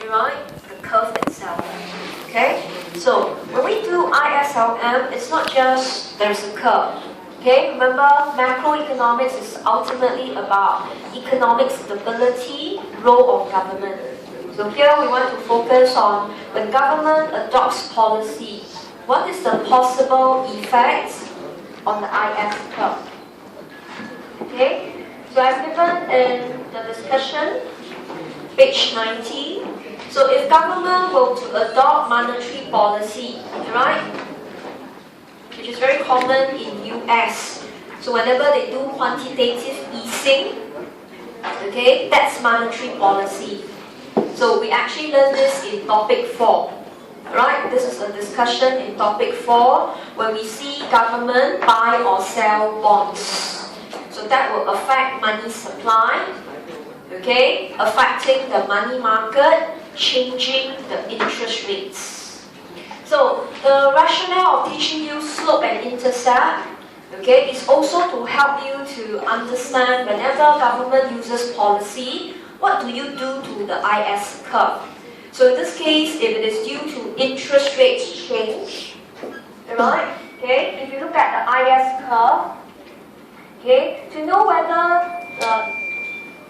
right, the curve itself. Okay, so when we do ISLM, it's not just there's a curve. Okay, remember macroeconomics is ultimately about economic stability, role of government. So here we want to focus on when government adopts policy, what is the possible effects on the IS curve? Okay, so I've given in the discussion, page 90. So if government were to adopt monetary policy, right, which is very common in US. So whenever they do quantitative easing, okay, that's monetary policy. So we actually learned this in topic 4. Right? This is a discussion in topic 4 when we see government buy or sell bonds. So that will affect money supply, okay, affecting the money market, changing the interest rates. So the rationale of teaching you slope and intercept, okay, is also to help you to understand whenever government uses policy, what do you do to the IS curve? So in this case, if it is due to interest rates change, right? Okay, if you look at the IS curve, okay, to know whether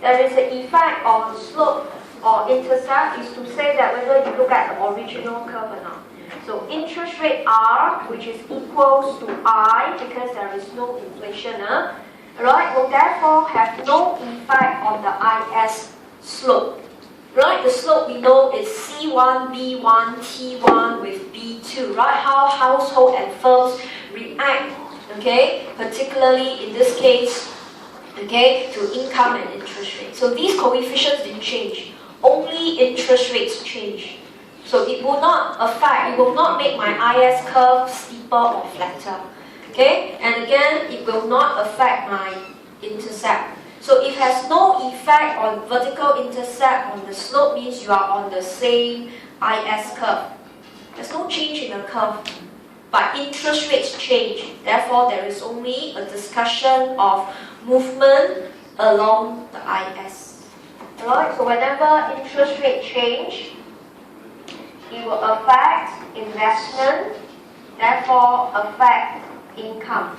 there is an effect on slope or intercept is to say that whether you look at the original curve or not. So interest rate R, which is equals to I because there is no inflation, right, will therefore have no effect on the IS slope. Right, the slope we know is C1, B1, T1 with B2, right? How household and firms react, okay? Particularly in this case, okay, to income and interest rate. So these coefficients didn't change. Only interest rates change. So it will not affect, it will not make my IS curve steeper or flatter. Okay? And again, it will not affect my intercept. So it has no effect on vertical intercept on the slope, means you are on the same IS curve. There's no change in the curve, but interest rates change. Therefore, there is only a discussion of movement along the IS. Alright, so whenever interest rate change, it will affect investment, therefore affect income.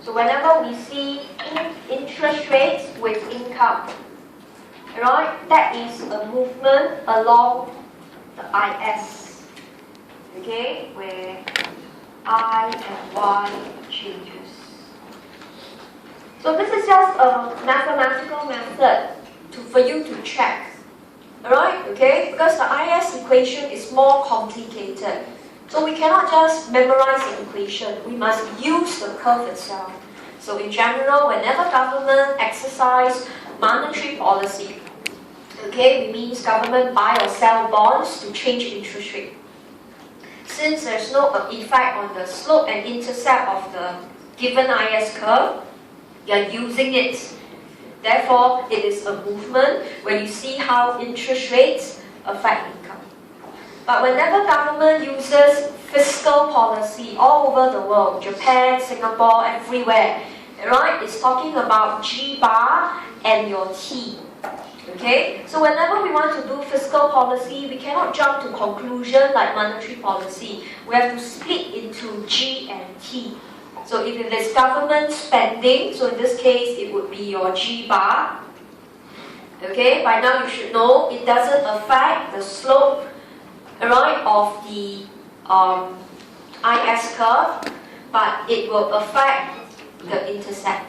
So whenever we see interest rates with income, right, that is a movement along the IS, okay, where I and Y changes. So this is just a mathematical method for you to check, alright, okay, because the IS equation is more complicated. So we cannot just memorize the equation, we must use the curve itself. So in general, whenever government exercise monetary policy, okay, it means government buy or sell bonds to change interest rate. Since there's no effect on the slope and intercept of the given IS curve, you're using it. Therefore, it is a movement where you see how interest rates affect income. But whenever government uses fiscal policy all over the world, Japan, Singapore, everywhere, right, it's talking about G bar and your T. Okay? So whenever we want to do fiscal policy, we cannot jump to conclusion like monetary policy. We have to split into G and T. So if it is government spending, so in this case it would be your G bar. Okay? By now you should know it doesn't affect the slope, right, of the IS curve, but it will affect the intercept.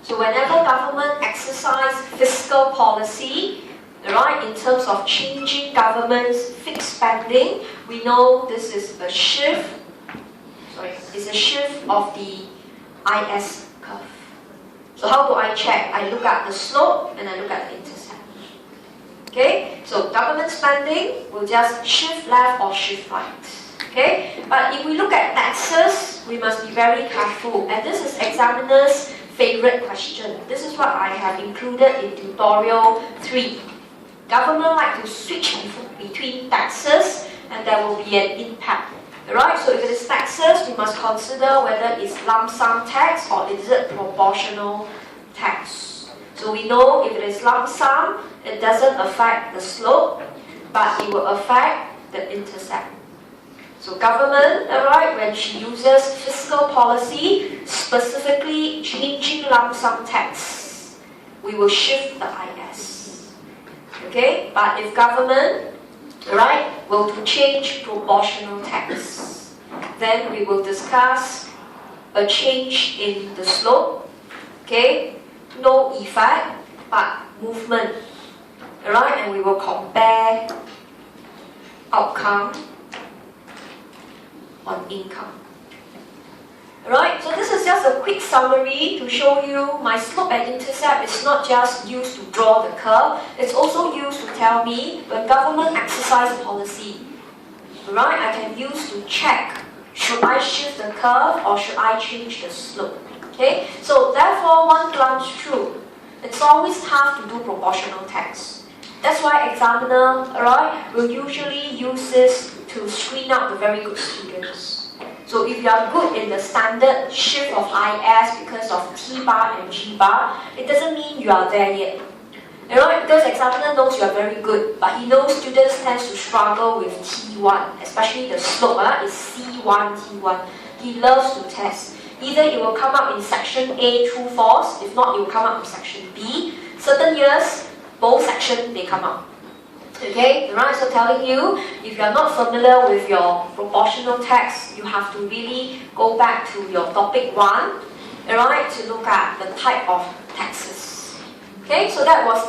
So whenever government exercise fiscal policy, right, in terms of changing government's fixed spending, we know this is a shift. It's a shift of the IS curve. So how do I check? I look at the slope and I look at the intercept. Okay, so government spending will just shift left or shift right. Okay, but if we look at taxes, we must be very careful. And this is examiner's favorite question. This is what I have included in tutorial 3. Government like to switch between taxes and there will be an impact. Right? So if it is taxes, we must consider whether it's lump sum tax or is it proportional tax. So we know if it is lump sum, it doesn't affect the slope. but it will affect the intercept. So government, alright, when she uses fiscal policy, specifically changing lump sum tax, we will shift the IS. Okay, but if government, right, will to change proportional tax, then we will discuss a change in the slope. Okay, no effect, but movement. Alright, and we will compare outcome on income. Alright, so this is just a quick summary to show you my slope and intercept is not just used to draw the curve, it's also used to tell me when government exercise policy. Alright, I can use to check, should I shift the curve or should I change the slope? Okay, so therefore one glance through, it's always tough to do proportional tax. That's why examiner, alright, will usually use this to screen out the very good students. So if you are good in the standard shift of IS because of T bar and G bar, it doesn't mean you are there yet. Alright, because examiner knows you are very good, but he knows students tend to struggle with T1, especially the slope is C1, T1. He loves to test. Either it will come up in section A, true, false, if not it will come up in section B. Certain years, both sections they come up. Okay, right, so telling you, if you are not familiar with your proportional tax, you have to really go back to your topic 1, alright, to look at the type of taxes. Okay, so that was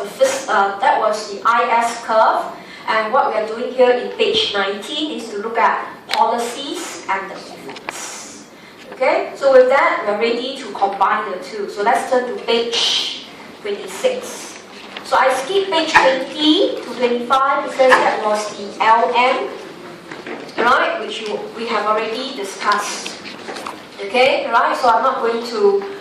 the IS curve, and what we are doing here in page 19 is to look at policies and the effects. Okay, so with that, we are ready to combine the two. So let's turn to page 26. So I skipped page 20 to 25 because that was the LM, right, which we have already discussed. Okay, right, so I'm not going to